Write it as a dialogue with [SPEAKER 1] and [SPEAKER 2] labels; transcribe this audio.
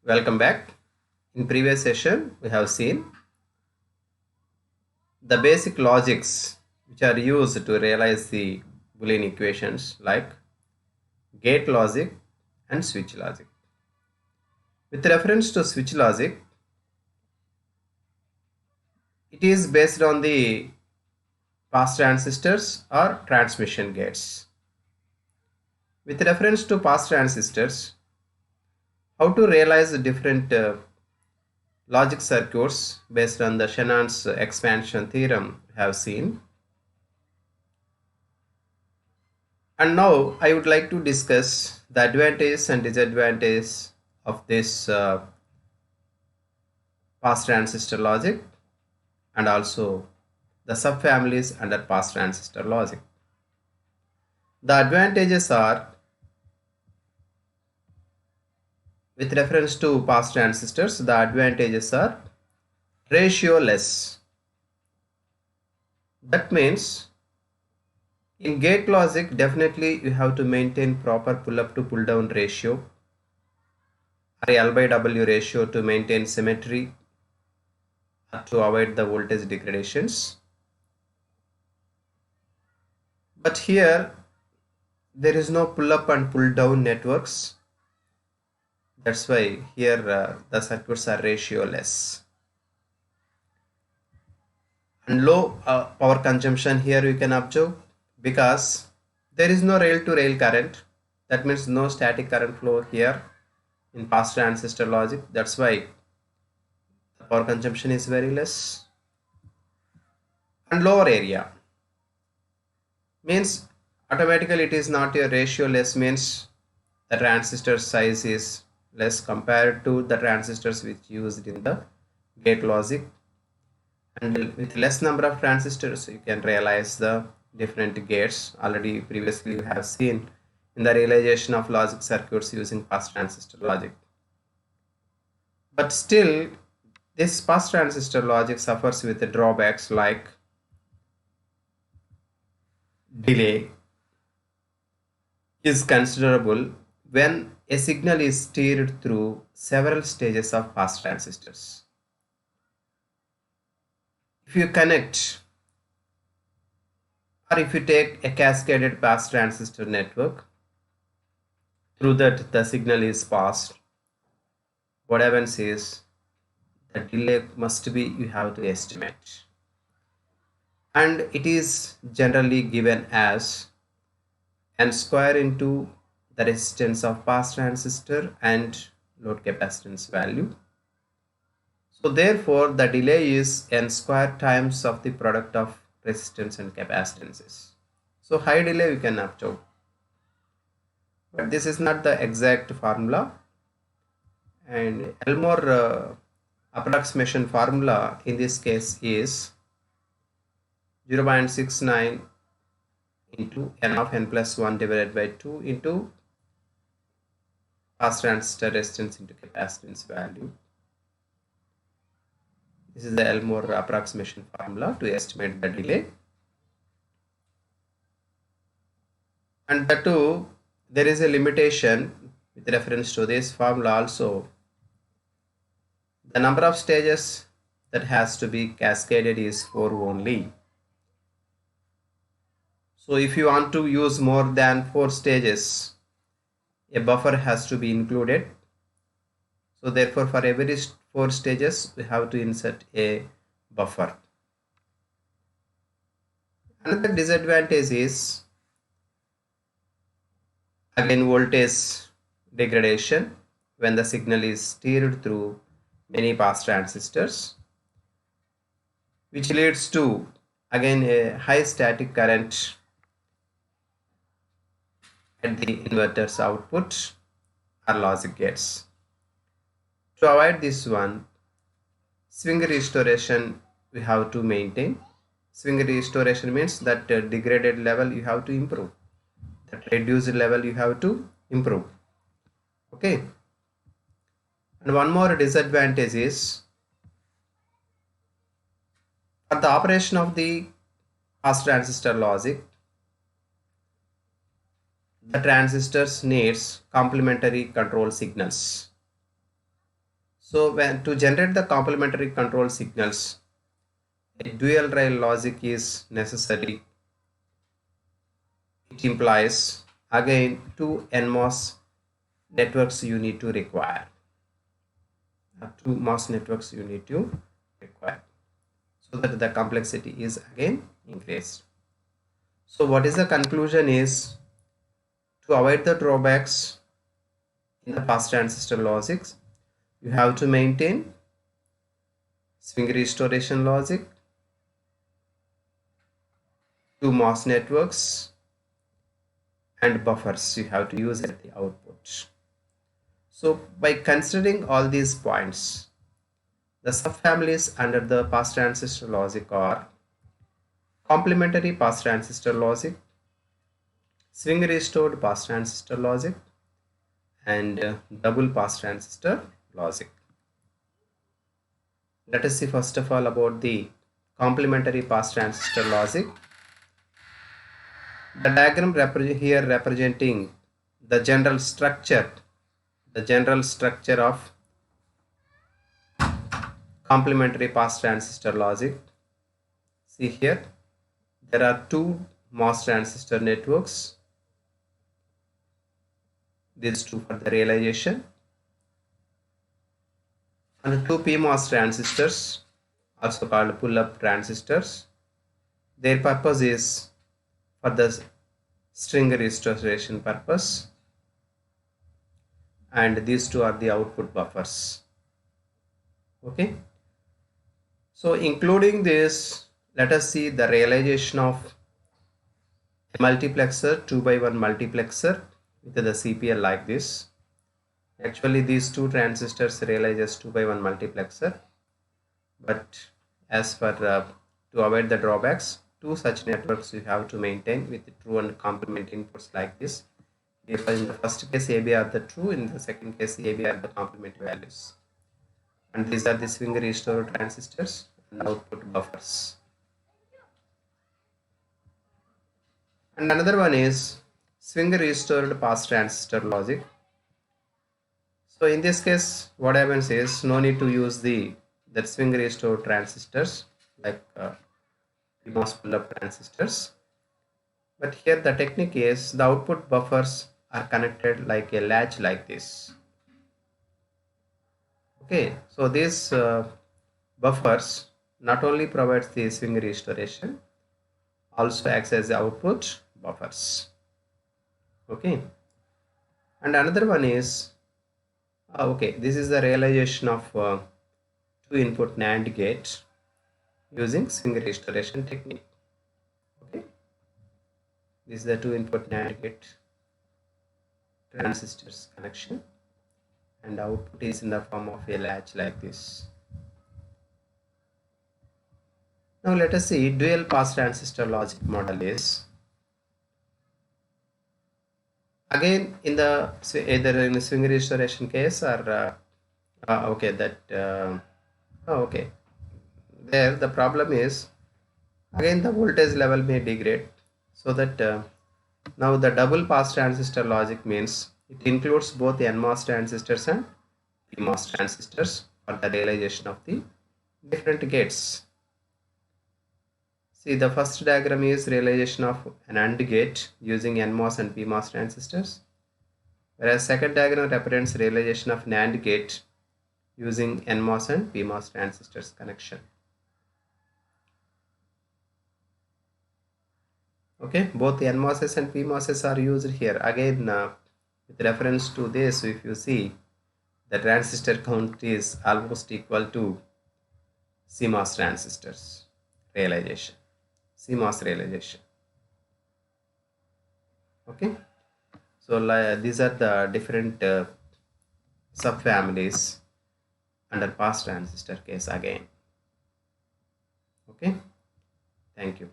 [SPEAKER 1] Welcome back. In previous session, we have seen the basic logics which are used to realize the Boolean equations like gate logic and switch logic. With reference to switch logic, it is based on the pass transistors or transmission gates. With reference to pass transistors, how to realize the different logic circuits based on the Shannon's expansion theorem we have seen. And now I would like to discuss the advantages and disadvantages of this pass transistor logic and also the subfamilies under pass transistor logic. The advantages are, with reference to pass transistors, the advantages are ratio less. That means in gate logic, definitely you have to maintain proper pull up to pull down ratio or L by W ratio to maintain symmetry or to avoid the voltage degradations. But here there is no pull up and pull down networks. That's why here the circuits are ratio less. And low power consumption here you can observe because there is no rail to rail current. That means no static current flow here in pass transistor logic. That's why the power consumption is very less. And lower area means automatically it is not a ratio less, means the transistor size is less compared to the transistors which used in the gate logic. And with less number of transistors you can realize the different gates. Already previously we have seen in the realization of logic circuits using pass transistor logic. But still this pass transistor logic suffers with the drawbacks like delay is considerable when a signal is steered through several stages of pass transistors. If you connect or if you take a cascaded pass transistor network, through that the signal is passed, what happens is the delay must be, you have to estimate, and it is generally given as n square into the resistance of pass transistor and load capacitance value. So therefore the delay is n square times of the product of resistance and capacitances. So high delay we can observe, but this is not the exact formula, and Elmore approximation formula in this case is 0.69 into n of n plus 1 divided by 2 into pass transistor resistance into capacitance value. This is the Elmore approximation formula to estimate the delay. And that too, there is a limitation with reference to this formula also. The number of stages that has to be cascaded is 4 only. So if you want to use more than 4 stages, a buffer has to be included. So therefore for every 4 stages we have to insert a buffer. Another disadvantage is again voltage degradation when the signal is steered through many pass transistors, which leads to again a high static current at the inverter's output or logic gates. To avoid this one, swing restoration we have to maintain. Swing restoration means that degraded level you have to improve, that reduced level you have to improve. Okay. And one more disadvantage is for the operation of the pass transistor logic, the transistors needs complementary control signals. So when to generate the complementary control signals, a dual rail logic is necessary. It implies again two NMOS networks you need to require. Two MOS networks you need to require, so that the complexity is again increased. So what is the conclusion is, to avoid the drawbacks in the fast transistor logics, you have to maintain swing restoration logic, two MOS networks, and buffers you have to use at the output. So by considering all these points, the subfamilies under the pass transistor logic are complementary pass transistor logic, swing restored pass transistor logic, and double pass transistor logic. Let us see first of all about the complementary pass transistor logic. The diagram here representing the general structure of complementary pass transistor logic. See here, there are two MOS transistor networks, these two for the realization, and two PMOS transistors, also called pull-up transistors. Their purpose is for the string restoration purpose, and these two are the output buffers. Okay, so including this, let us see the realization of a multiplexer, 2x1 multiplexer with the CPL like this. Actually these two transistors realize as 2x1 multiplexer, but as for to avoid the drawbacks, two such networks you have to maintain with true and complement inputs like this. If in the first case AB are the true, in the second case AB are the complement values, and these are the swing restored transistors and output buffers. And another one is swing restored pass transistor logic. So in this case what happens is, no need to use that swing restored transistors like PMOS pull-up transistors, but here the technique is the output buffers are connected like a latch like this. Okay, so these buffers not only provides the swing restoration, also acts as the output buffers. Okay, and another one is okay, this is the realization of two input NAND gate using swing restoration technique. Okay, this is the two input NAND gate transistors connection, and output is in the form of a latch like this. Now let us see dual pass transistor logic model is again in the either in the swing restoration case or okay, that okay, there the problem is again the voltage level may degrade, so that now the double pass transistor logic means it includes both NMOS transistors and PMOS transistors for the realization of the different gates. See, the first diagram is realization of an AND gate using NMOS and PMOS transistors, whereas second diagram represents realization of NAND gate using NMOS and PMOS transistors connection. Okay, both NMOSs and PMOSs are used here. Again, with reference to this, if you see, the transistor count is almost equal to CMOS transistors realization, CMOS realization. Okay, so these are the different subfamilies under pass transistor case again. Okay, thank you.